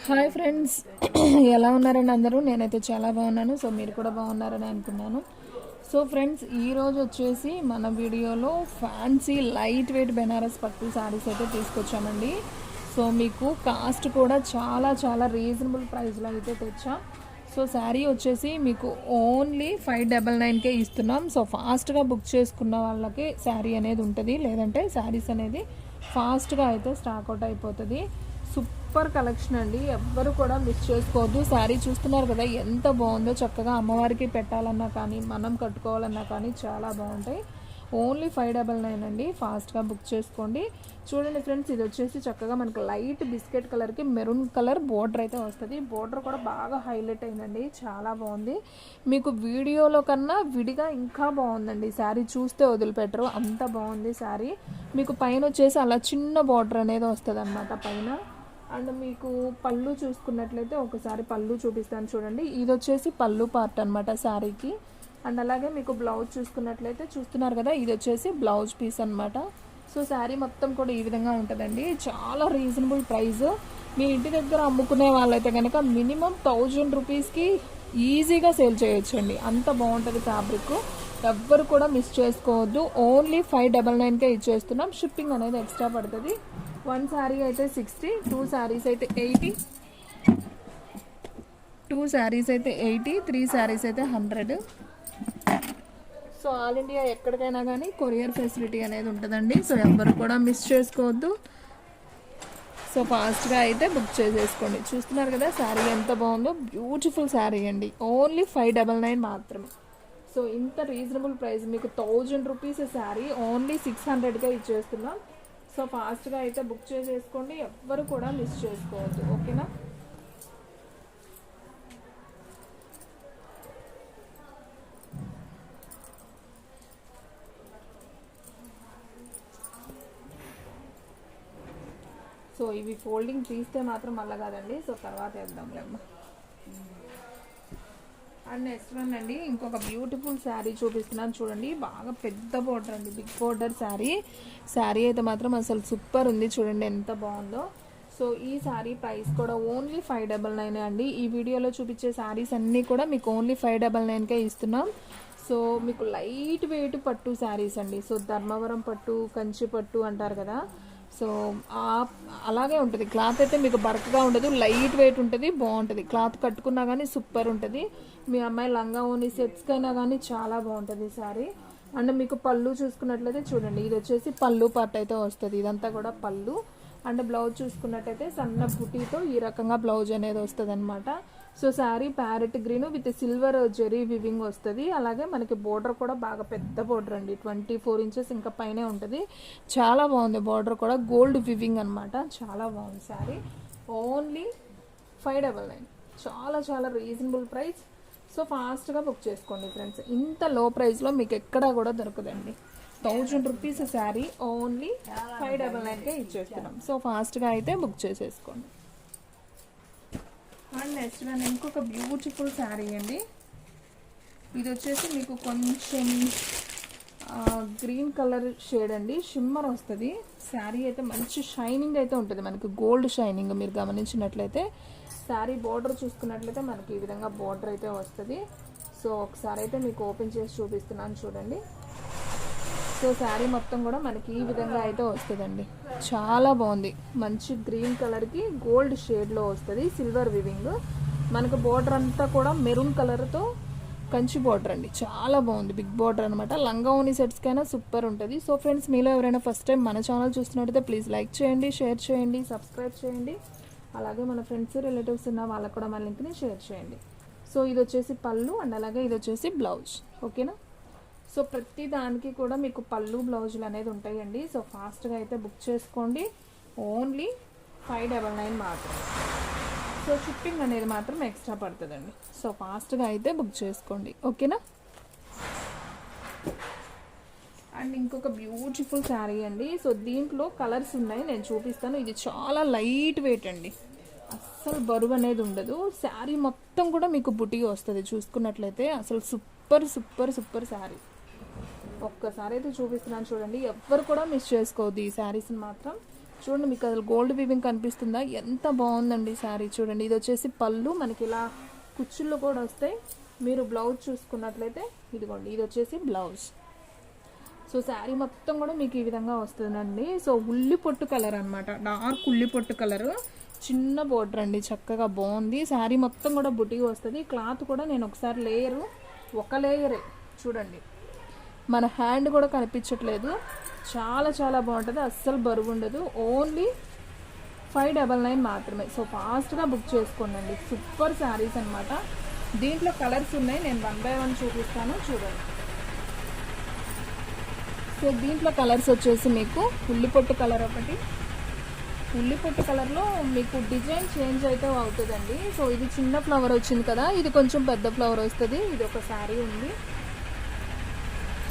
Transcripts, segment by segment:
Hi friends, ఎలా ఉన్నారని అందరూ? నేనైతే చాలా బాగున్నాను. సో మీరు కూడా బాగున్నారని అనుకున్నాను. సో ఫ్రెండ్స్, ఈరోజు వచ్చేసి మన వీడియోలో ఫ్యాన్సీ లైట్ వెయిట్ బెనారస్ పట్టు శారీస్ అయితే తీసుకొచ్చామండి. సో మీకు కాస్ట్ కూడా చాలా చాలా రీజనబుల్ ప్రైస్లో అయితే తెచ్చాం. సో శారీ వచ్చేసి మీకు ఓన్లీ 599కే ఇస్తున్నాం. సో ఫాస్ట్గా బుక్ చేసుకున్న వాళ్ళకి శారీ అనేది ఉంటుంది, లేదంటే శారీస్ అనేది ఫాస్ట్గా అయితే స్టాక్ అవుట్ అయిపోతుంది. సూపర్ కలెక్షన్ అండి, ఎవ్వరు కూడా మిస్ చేసుకోవద్దు. శారీ చూస్తున్నారు కదా ఎంత బాగుందో. చక్కగా అమ్మవారికి పెట్టాలన్నా కానీ మనం కట్టుకోవాలన్నా కానీ చాలా బాగుంటాయి. ఓన్లీ 599 అండి. ఫాస్ట్గా బుక్ చేసుకోండి. చూడండి ఫ్రెండ్స్, ఇది వచ్చేసి చక్కగా మనకు లైట్ బిస్కెట్ కలర్కి మెరూన్ కలర్ బోర్డర్ అయితే వస్తుంది. బోర్డర్ కూడా బాగా హైలైట్ అయిందండి, చాలా బాగుంది. మీకు వీడియోలో కన్నా విడిగా ఇంకా బాగుందండి. శారీ చూస్తే వదిలిపెట్టరు, అంత బాగుంది శారీ. మీకు పైన వచ్చేసి అలా చిన్న బోర్డర్ అనేది వస్తుంది అన్నమాట పైన. అండ్ మీకు పళ్ళు చూసుకున్నట్లయితే ఒకసారి పళ్ళు చూపిస్తాను చూడండి. ఇది వచ్చేసి పళ్ళు పార్ట్ అనమాట శారీకి. అండ్ అలాగే మీకు బ్లౌజ్ చూసుకున్నట్లయితే చూస్తున్నారు కదా, ఇది వచ్చేసి బ్లౌజ్ పీస్ అనమాట. సో శారీ మొత్తం కూడా ఈ విధంగా ఉంటుందండి. చాలా రీజనబుల్ ప్రైస్. మీ ఇంటి దగ్గర అమ్ముకునే వాళ్ళైతే కనుక మినిమం 1000 రూపీస్కి ఈజీగా సేల్ చేయొచ్చండి, అంత బాగుంటుంది ఫ్యాబ్రిక్. ఎవ్వరు కూడా మిస్ చేసుకోవద్దు. ఓన్లీ 599కే ఇచ్చేస్తున్నాం. షిప్పింగ్ అనేది ఎక్స్ట్రా పడుతుంది. 1 శారీ అయితే 60, 2 శారీస్ అయితే 80, 2 శారీస్ అయితే 80, 3 శారీస్ అయితే 100. సో ఆల్ ఇండియా ఎక్కడికైనా కానీ కొరియర్ ఫెసిలిటీ అనేది ఉంటుందండి. సో ఎవ్వరు కూడా మిస్ చేసుకోవద్దు. సో ఫాస్ట్గా అయితే బుక్ చేసేసుకోండి. చూస్తున్నారు కదా శారీ ఎంత బాగుందో, బ్యూటిఫుల్ శారీ అండి. ఓన్లీ 599 మాత్రమే. సో ఇంత రీజనబుల్ ప్రైస్, మీకు 1000 రూపీస్ శారీ ఓన్లీ 600గా ఇచ్చేస్తున్నాం. సో ఫాస్ట్గా అయితే బుక్ చేసేసుకోండి, ఎవ్వరు కూడా మిస్ చేసుకోవద్దు. ఓకేనా? సో ఇవి ఫోల్డింగ్ తీస్తే మాత్రం మళ్ళీ కాదండి. సో తర్వాత వేద్దాంలేమ్మా. అండ్ నెక్స్ట్ వన్ అండి, ఇంకొక బ్యూటిఫుల్ శారీ చూపిస్తున్నాను చూడండి. బాగా పెద్ద బోర్డర్ అండి, బిగ్ బోర్డర్ శారీ. శారీ అయితే మాత్రం అసలు సూపర్ ఉంది, చూడండి ఎంత బాగుందో. సో ఈ శారీ ప్రైస్ కూడా ఓన్లీ 599 అండి. ఈ వీడియోలో చూపించే శారీస్ అన్నీ కూడా మీకు ఓన్లీ 599కే ఇస్తున్నాం. సో మీకు లైట్ వెయిట్ పట్టు శారీస్ అండి. సో ధర్మవరం పట్టు, కంచి పట్టు అంటారు కదా, సో అలాగే ఉంటుంది. క్లాత్ అయితే మీకు బరకగా ఉండదు, లైట్ వెయిట్ ఉంటుంది, బాగుంటుంది. క్లాత్ కట్టుకున్నా కానీ సూపర్ ఉంటుంది. మీ అమ్మాయి లంగా ఓని సెట్స్కైనా కానీ చాలా బాగుంటుంది శారీ. అండ్ మీకు పళ్ళు చూసుకున్నట్లయితే చూడండి, ఇది వచ్చేసి పళ్ళు పార్ట్ అయితే వస్తుంది. ఇదంతా కూడా పళ్ళు. అండ్ బ్లౌజ్ చూసుకున్నట్టయితే సన్న బుటీతో ఈ రకంగా బ్లౌజ్ అనేది వస్తుంది అనమాట. So sari parrot green with silver zari weaving వస్తుంది. అలాగే మనకి బోర్డర్ కూడా బాగా పెద్ద బోర్డర్ అండి, 24 ఇంచెస్ ఇంకా పైనే ఉంటుంది. చాలా బాగుంది బోర్డర్ కూడా, గోల్డ్ వివింగ్ అనమాట. చాలా బాగుంది శారీ. ఓన్లీ 599, చాలా చాలా రీజనబుల్ ప్రైస్. సో ఫాస్ట్గా బుక్ చేసుకోండి ఫ్రెండ్స్. ఇంత లో ప్రైస్లో మీకు ఎక్కడా కూడా దొరకదండి. 1000 రూపీస్ శారీ ఓన్లీ 599కే ఇచ్చేస్తున్నాం. సో ఫాస్ట్గా అయితే బుక్ చేసేసుకోండి. అండ్ నెక్స్ట్ వన్ ఇంకొక బ్యూటిఫుల్ శారీ అండి. ఇది వచ్చేసి మీకు కొంచెం గ్రీన్ కలర్ షేడ్ అండి, షిమ్మర్ వస్తుంది. శారీ అయితే మంచి షైనింగ్ అయితే ఉంటుంది, మనకి గోల్డ్ షైనింగ్. మీరు గమనించినట్లయితే శారీ బోర్డర్ చూసుకున్నట్లయితే మనకి ఈ విధంగా బోర్డర్ అయితే వస్తుంది. సో ఒకసారి అయితే మీకు ఓపెన్ చేసి చూపిస్తున్నాను చూడండి. సో శారీ మొత్తం కూడా మనకి ఈ విధంగా అయితే వస్తుందండి, చాలా బాగుంది. మంచి గ్రీన్ కలర్కి గోల్డ్ షేడ్లో వస్తుంది, సిల్వర్ వివింగ్. మనకు బోర్డర్ అంతా కూడా మెరూన్ కలర్తో కంచి బోర్డర్ అండి, చాలా బాగుంది. బిగ్ బోర్డర్ అనమాట. లంగా ఓని సెట్స్కైనా సూపర్ ఉంటుంది. సో ఫ్రెండ్స్, మీలో ఎవరైనా ఫస్ట్ టైం మన ఛానల్ చూస్తున్నట్టయితే ప్లీజ్ లైక్ చేయండి, షేర్ చేయండి, సబ్స్క్రైబ్ చేయండి. అలాగే మన ఫ్రెండ్స్ రిలేటివ్స్ ఉన్న వాళ్ళకు కూడా మన లింక్ని షేర్ చేయండి. సో ఇది వచ్చేసి పళ్ళు అండ్ అలాగే ఇది వచ్చేసి బ్లౌజ్. ఓకేనా? సో ప్రతి దానికి కూడా మీకు పళ్ళు బ్లౌజులు అనేది ఉంటాయండి. సో ఫాస్ట్గా అయితే బుక్ చేసుకోండి. ఓన్లీ 599 మాత్రం. సో షిప్పింగ్ అనేది మాత్రం ఎక్స్ట్రా పడుతుందండి. సో ఫాస్ట్గా అయితే బుక్ చేసుకోండి. ఓకేనా? అండ్ ఇంకొక బ్యూటిఫుల్ శారీ అండి. సో దీంట్లో కలర్స్ ఉన్నాయి, నేను చూపిస్తాను. ఇది చాలా లైట్ వెయిట్ అండి, అస్సలు బరువు అనేది ఉండదు. శారీ మొత్తం కూడా మీకు బుటీ వస్తుంది. చూసుకున్నట్లయితే అసలు సూపర్ సూపర్ సూపర్ శారీ. ఒక్కసారి అయితే చూపిస్తున్నాను చూడండి, ఎవ్వరు కూడా మిస్ చేసుకోవద్దు ఈ శారీస్ని మాత్రం. చూడండి, మీకు అసలు గోల్డ్ వీవింగ్ కనిపిస్తుందా? ఎంత బాగుందండి శారీ. చూడండి, ఇది వచ్చేసి పళ్ళు, మనకి ఇలా కుచ్చుళ్ళు కూడా వస్తాయి. మీరు బ్లౌజ్ చూసుకున్నట్లయితే ఇదిగోండి, ఇది వచ్చేసి బ్లౌజ్. సో శారీ మొత్తం కూడా మీకు ఈ విధంగా వస్తుందండి. సో ఉల్లి పొట్టు కలర్ అనమాట, డార్క్ ఉల్లి పొట్టు కలరు, చిన్న బోర్డర్ అండి, చక్కగా బాగుంది. శారీ మొత్తం కూడా బుట్టి వస్తుంది. క్లాత్ కూడా నేను ఒకసారి లేయరు, ఒక లేయరే చూడండి, మన హ్యాండ్ కూడా కనిపించట్లేదు. చాలా చాలా బాగుంటుంది, అస్సలు బరువు ఉండదు. ఓన్లీ 599 మాత్రమే. సో ఫాస్ట్గా బుక్ చేసుకోండి. సూపర్ శారీస్ అనమాట. దీంట్లో కలర్స్ ఉన్నాయి, నేను 1 by 1 చూపిస్తాను చూడండి. సో దీంట్లో కలర్స్ వచ్చేసి మీకు ఉల్లిపొట్టు కలర్ ఒకటి, ఉల్లిపొట్టు కలర్లో మీకు డిజైన్ చేంజ్ అయితే అవుతుందండి. సో ఇది చిన్న ఫ్లవర్ వచ్చింది కదా, ఇది కొంచెం పెద్ద ఫ్లవర్ వస్తుంది. ఇది ఒక శారీ ఉంది.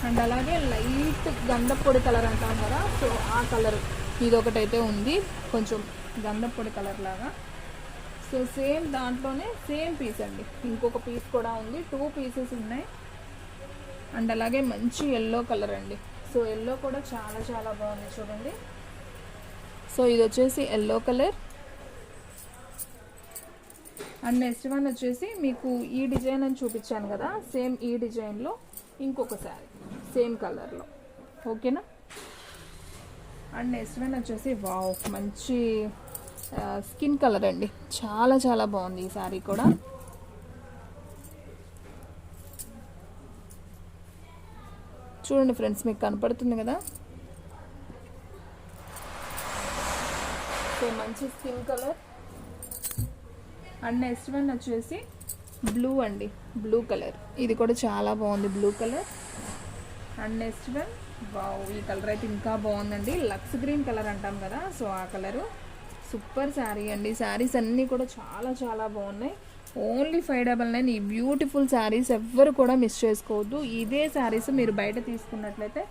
అండ్ అలాగే లైట్ గంధపొడి కలర్ అంటాం కదా, సో ఆ కలర్ ఇది ఒకటైతే ఉంది, కొంచెం గంధపొడి కలర్ లాగా. సో సేమ్ దాంట్లోనే సేమ్ పీస్ అండి, ఇంకొక పీస్ కూడా ఉంది, 2 పీసెస్ ఉన్నాయి. అండ్ అలాగే మంచి ఎల్లో కలర్ అండి. సో ఎల్లో కూడా చాలా చాలా బాగుంది చూడండి. సో ఇది వచ్చేసి yellow colour. And next one వచ్చేసి మీకు ఈ డిజైన్ అని చూపించాను కదా, సేమ్ ఈ డిజైన్లో ఇంకొక శారీ సేమ్ కలర్లో, ఓకేనా. అండ్ నెక్స్ట్ వన్ వచ్చేసి వావ్, మంచి స్కిన్ కలర్ అండి, చాలా చాలా బాగుంది ఈ శారీ కూడా. చూడండి ఫ్రెండ్స్, మీకు కనపడుతుంది కదా. సో మంచి skin colour. And next one వచ్చేసి బ్లూ అండి, బ్లూ కలర్, ఇది కూడా చాలా బాగుంది blue colour. And next one wow, ఈ కలర్ అయితే ఇంకా బాగుందండి, లక్స్ గ్రీన్ కలర్ అంటాం కదా, సో ఆ కలరు. సూపర్ శారీ అండి. శారీస్ అన్నీ కూడా చాలా చాలా బాగున్నాయి. ఓన్లీ 599. ఈ బ్యూటిఫుల్ శారీస్ ఎవ్వరు కూడా మిస్ చేసుకోవద్దు. ఇదే శారీస్ మీరు బయట తీసుకున్నట్లయితే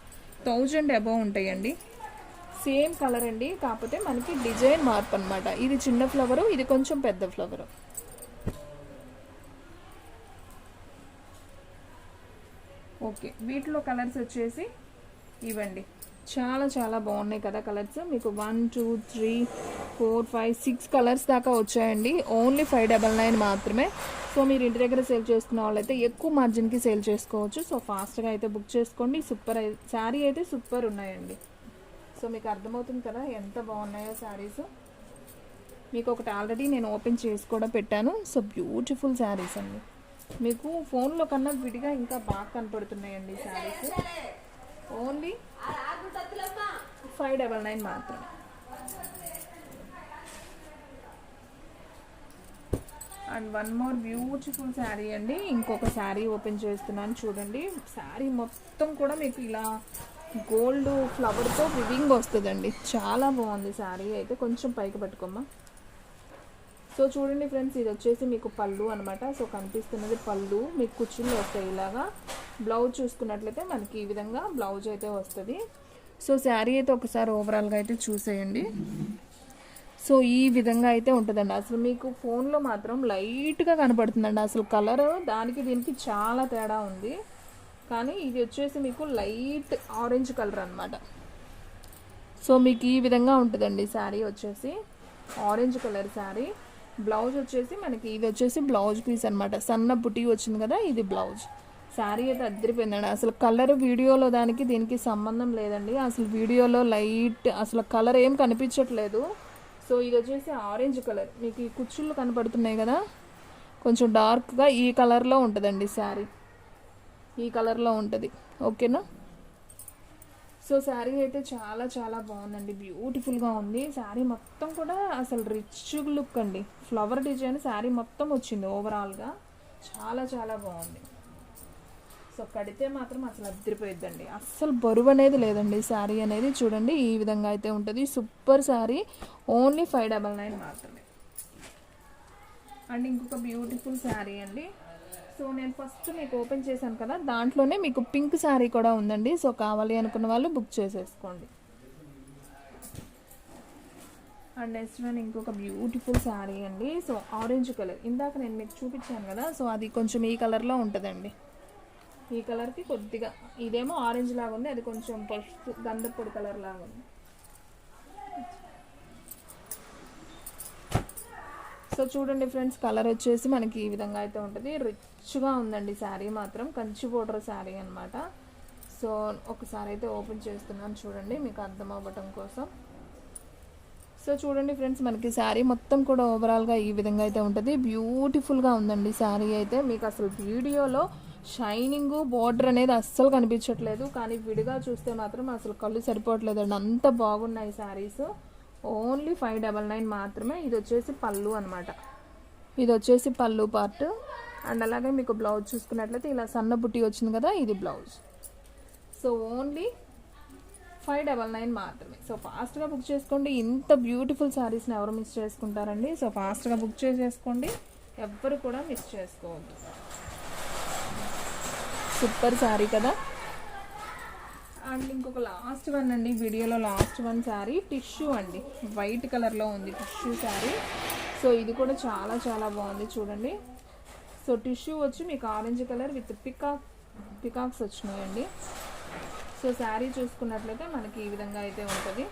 1000 అబౌవ్ ఉంటాయండి. సేమ్ కలర్ అండి, కాకపోతే మనకి డిజైన్ మార్పు అనమాట. ఇది చిన్న ఫ్లవరు, ఇది కొంచెం పెద్ద ఫ్లవరు. ఓకే, వీటిలో కలర్స్ వచ్చేసి ఇవ్వండి, చాలా చాలా బాగున్నాయి కదా కలర్స్. మీకు 1 2 3 4 5 6 కలర్స్ దాకా వచ్చాయండి. ఓన్లీ 599 మాత్రమే. సో మీరు ఇంటి దగ్గర సేల్ చేసుకున్న వాళ్ళైతే ఎక్కువ మార్జిన్కి సేల్ చేసుకోవచ్చు. సో ఫాస్ట్గా అయితే బుక్ చేసుకోండి. సూపర్ శారీ అయితే సూపర్ ఉన్నాయండి. సో మీకు అర్థమవుతుంది కదా ఎంత బాగున్నాయో శారీస్. మీకు ఒకటి ఆల్రెడీ నేను ఓపెన్ చేసి కూడా పెట్టాను. సో బ్యూటిఫుల్ శారీస్ అండి, మీకు ఫోన్లో కన్నా విడిగా ఇంకా బాగా కనపడుతున్నాయండి శారీస్. ఓన్లీ 599 మాత్రమే. అండ్ 1 మోర్ బ్యూటిఫుల్ శారీ అండి, ఇంకొక శారీ ఓపెన్ చేస్తున్నాను చూడండి. శారీ మొత్తం కూడా మీకు ఇలా గోల్డ్ ఫ్లవర్తో వివింగ్ వస్తుందండి, చాలా బాగుంది శారీ అయితే. కొంచెం పైకి పట్టుకోమ్మా. సో చూడండి ఫ్రెండ్స్, ఇది వచ్చేసి మీకు పళ్ళు అనమాట. సో కనిపిస్తున్నది పళ్ళు, మీకు కుచ్చుళ్ళు వస్తాయి ఇలాగా. బ్లౌజ్ చూసుకున్నట్లయితే మనకి ఈ విధంగా బ్లౌజ్ అయితే వస్తుంది. సో శారీ అయితే ఒకసారి ఓవరాల్గా అయితే చూసేయండి. సో ఈ విధంగా అయితే ఉంటుందండి. అసలు మీకు ఫోన్లో మాత్రం లైట్గా కనపడుతుందండి, అసలు కలర్ దానికి దీనికి చాలా తేడా ఉంది. కానీ ఇది వచ్చేసి మీకు లైట్ ఆరెంజ్ కలర్ అనమాట. సో మీకు ఈ విధంగా ఉంటుందండి శారీ వచ్చేసి, ఆరెంజ్ కలర్ శారీ. బ్లౌజ్ వచ్చేసి మనకి ఇది వచ్చేసి బ్లౌజ్ పీస్ అనమాట, సన్న బుటీ వచ్చింది కదా, ఇది బ్లౌజ్. శారీ అయితే అద్దరిపోయిందండి. అసలు కలర్ వీడియోలో దానికి దీనికి సంబంధం లేదండి. అసలు వీడియోలో లైట్ అసలు కలర్ ఏం కనిపించట్లేదు. సో ఇది వచ్చేసి ఆరెంజ్ కలర్, మీకు ఈ కుచ్చుళ్ళు కనపడుతున్నాయి కదా, కొంచెం డార్క్గా ఈ కలర్లో ఉంటుందండి శారీ, ఈ కలర్లో ఉంటుంది, ఓకేనా. సో శారీ అయితే చాలా చాలా బాగుందండి, బ్యూటిఫుల్గా ఉంది. శారీ మొత్తం కూడా అసలు రిచ్ లుక్ అండి, ఫ్లవర్ డిజైన్ శారీ మొత్తం వచ్చింది ఓవరాల్గా, చాలా చాలా బాగుంది. సో కడితే మాత్రం అసలు అద్దరిపోయిద్దండి, అస్సలు బరువు అనేది లేదండి శారీ అనేది. చూడండి ఈ విధంగా అయితే ఉంటుంది, సూపర్ శారీ. ఓన్లీ 599 మాత్రమే. అండ్ ఇంకొక బ్యూటిఫుల్ శారీ అండి. సో నేను ఫస్ట్ మీకు ఓపెన్ చేశాను కదా, దాంట్లోనే మీకు పింక్ శారీ కూడా ఉందండి. సో కావాలి అనుకున్న వాళ్ళు బుక్ చేసేసుకోండి. అండ్ నెక్స్ట్ వన్ ఇంకొక బ్యూటిఫుల్ శారీ అండి. సో ఆరెంజ్ కలర్, ఇందాక నేను మీకు చూపించాను కదా, సో అది కొంచెం ఈ కలర్లో ఉంటుందండి. ఈ కలర్కి కొద్దిగా, ఇదేమో ఆరెంజ్ లాగా ఉంది, అది కొంచెం పసుపు గంధపొడి కలర్ లాగా ఉంది. సో చూడండి ఫ్రెండ్స్, కలర్ వచ్చేసి మనకి ఈ విధంగా అయితే ఉంటుంది. రిచ్గా ఉందండి శారీ మాత్రం, కంచి బోర్డర్ శారీ అనమాట. సో ఒకసారి అయితే ఓపెన్ చేస్తున్నాను చూడండి మీకు అర్థం అవ్వటం కోసం. సో చూడండి ఫ్రెండ్స్, మనకి శారీ మొత్తం కూడా ఓవరాల్గా ఈ విధంగా అయితే ఉంటుంది. బ్యూటిఫుల్గా ఉందండి శారీ అయితే. మీకు అసలు వీడియోలో షైనింగ్ బోర్డర్ అనేది అస్సలు కనిపించట్లేదు, కానీ విడిగా చూస్తే మాత్రం అసలు కళ్ళు సరిపోవట్లేదండి, అంత బాగున్నాయి శారీస్. ఓన్లీ 599 మాత్రమే. ఇది వచ్చేసి పళ్ళు అనమాట, ఇది వచ్చేసి పళ్ళు పార్ట్. అండ్ అలాగే మీకు బ్లౌజ్ చూసుకున్నట్లయితే ఇలా సన్న బుట్టి వచ్చింది కదా, ఇది బ్లౌజ్. సో ఓన్లీ 599 మాత్రమే. సో ఫాస్ట్గా బుక్ చేసుకోండి. ఇంత బ్యూటిఫుల్ శారీస్ని ఎవరు మిస్ చేసుకుంటారండి? సో ఫాస్ట్గా బుక్ చేసేసుకోండి, ఎవ్వరు కూడా మిస్ చేసుకోవద్దు. సూపర్ శారీ కదా. అండ్ ఇంకొక లాస్ట్ వన్ అండి, వీడియోలో లాస్ట్ వన్ శారీ టిష్యూ అండి, వైట్ కలర్లో ఉంది టిష్యూ శారీ. సో ఇది కూడా చాలా చాలా బాగుంది చూడండి. సో టిష్యూ వచ్చి మీకు ఆరెంజ్ కలర్ విత్ పికాక్స్ వచ్చినాయండి. సో శారీ చూసుకున్నట్లయితే మనకి ఈ విధంగా అయితే ఉంటుంది.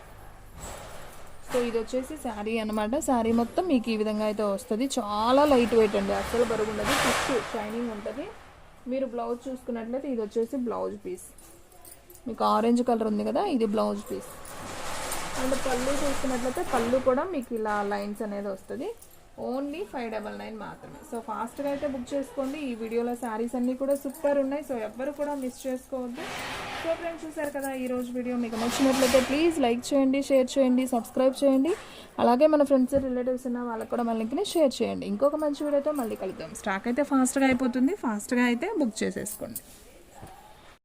సో ఇది వచ్చేసి శారీ అనమాట. శారీ మొత్తం మీకు ఈ విధంగా అయితే వస్తుంది. చాలా లైట్ వెయిట్ అండి, అస్సలు బరువు ఉండదు, టిష్యూ షైనింగ్ ఉంటుంది. మీరు బ్లౌజ్ చూసుకున్నట్లయితే ఇది వచ్చేసి బ్లౌజ్ పీస్, మీకు ఆరెంజ్ కలర్ ఉంది కదా, ఇది బ్లౌజ్ పీస్. అండ్ పళ్ళు చూసుకున్నట్లయితే పళ్ళు కూడా మీకు ఇలా లైన్స్ అనేది వస్తుంది. ఓన్లీ 599 మాత్రమే. సో ఫాస్ట్గా అయితే బుక్ చేసుకోండి. ఈ వీడియోలో శారీస్ అన్నీ కూడా సూపర్ ఉన్నాయి, సో ఎవ్వరు కూడా మిస్ చేసుకోవద్దు. సో ఫ్రెండ్స్, చూసారు కదా ఈరోజు వీడియో. మీకు నచ్చినట్లయితే ప్లీజ్ లైక్ చేయండి, షేర్ చేయండి, సబ్స్క్రైబ్ చేయండి. అలాగే మన ఫ్రెండ్స్ రిలేటివ్స్ ఉన్న వాళ్ళకి కూడా మన లింక్ని షేర్ చేయండి. ఇంకొక మంచి వీడియోతో మళ్ళీ కలుద్దాం. స్టాక్ అయితే ఫాస్ట్గా అయిపోతుంది, ఫాస్ట్గా అయితే బుక్ చేసేసుకోండి.